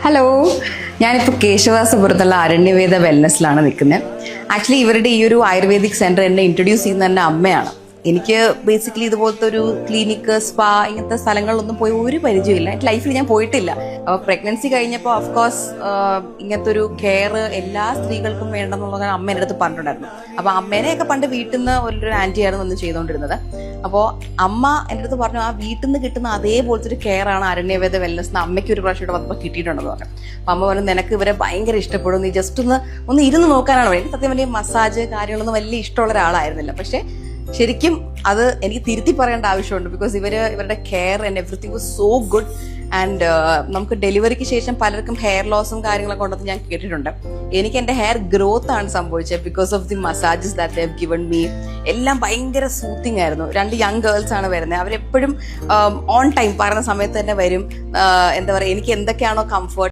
Hello, ഞാനിപ്പോൾ കേശവാസപുരത്തുള്ള അരണ്യവേദ വെൽനസ്സിലാണ് നിൽക്കുന്നത്. Actually ഇവരുടെ ഈ ഒരു ആയുർവേദിക് സെൻറ്റർ എന്നെ ഇൻട്രൊഡ്യൂസ് ചെയ്യുന്ന എൻ്റെ അമ്മയാണ്. എനിക്ക് ബേസിക്കലി ഇതുപോലത്തെ ഒരു ക്ലിനിക്ക്, സ്പാ ഇങ്ങനത്തെ സ്ഥലങ്ങളിലൊന്നും പോയി ഒരു പരിചയമില്ല. എൻ്റെ ലൈഫിൽ ഞാൻ പോയിട്ടില്ല. അപ്പോൾ പ്രഗ്നൻസി കഴിഞ്ഞപ്പോൾ ഓഫ്കോഴ്സ് ഇങ്ങനത്തെ ഒരു കെയർ എല്ലാ സ്ത്രീകൾക്കും വേണ്ടെന്നുള്ളത് അമ്മ എൻ്റെ അടുത്ത് പറഞ്ഞിട്ടുണ്ടായിരുന്നു. അപ്പോൾ അമ്മേനെയൊക്കെ പണ്ട് വീട്ടിൽ നിന്ന് ഒരു ആൻറ്റി ആയിരുന്നു വന്ന് ചെയ്തുകൊണ്ടിരുന്നത്. അപ്പോൾ അമ്മ എൻ്റെ അടുത്ത് പറഞ്ഞു, ആ വീട്ടിൽ നിന്ന് കിട്ടുന്ന അതേപോലത്തെ ഒരു കെയർ ആണ് അരണ്യവേദ വെൽനസ് എന്ന് അമ്മയ്ക്ക് ഒരു പ്രാവശ്യം ഇവിടെ വന്നപ്പോൾ കിട്ടിയിട്ടുണ്ടെന്ന് പറഞ്ഞു. അപ്പോൾ അമ്മ പറഞ്ഞു, നിനക്ക് ഇവരെ ഭയങ്കര ഇഷ്ടപ്പെടും, നീ ജസ്റ്റ് ഒന്ന് ഇരുന്ന് നോക്കാനാണ് പറയുന്നത്. എനിക്ക് സത്യം വലിയ മസാജ് കാര്യങ്ങളൊന്നും വലിയ ഇഷ്ടമുള്ള ഒരാളായിരുന്നില്ല. പക്ഷേ ശരിക്കും അത് എനിക്ക് തിരുത്തി പറയേണ്ട ആവശ്യമുണ്ട്. ബിക്കോസ് ഇവരുടെ care and everything was so good. And നമുക്ക് ഡെലിവറിക്ക് ശേഷം പലർക്കും ഹെയർ ലോസും കാര്യങ്ങളൊക്കെ ഉണ്ടെന്ന് ഞാൻ കേട്ടിട്ടുണ്ട്. എനിക്ക് എൻ്റെ ഹെയർ ഗ്രോത്ത് ആണ് സംഭവിച്ചത് because of the massages that they have given me. എല്ലാം ഭയങ്കര സൂത്തിങ് ആയിരുന്നു. 2 യങ് ഗേൾസ് ആണ് വരുന്നത്. അവരെപ്പോഴും ഓൺ ടൈം പറയുന്ന സമയത്ത് തന്നെ വരും. എന്താ പറയുക, എനിക്ക് എന്തൊക്കെയാണോ കംഫർട്ട്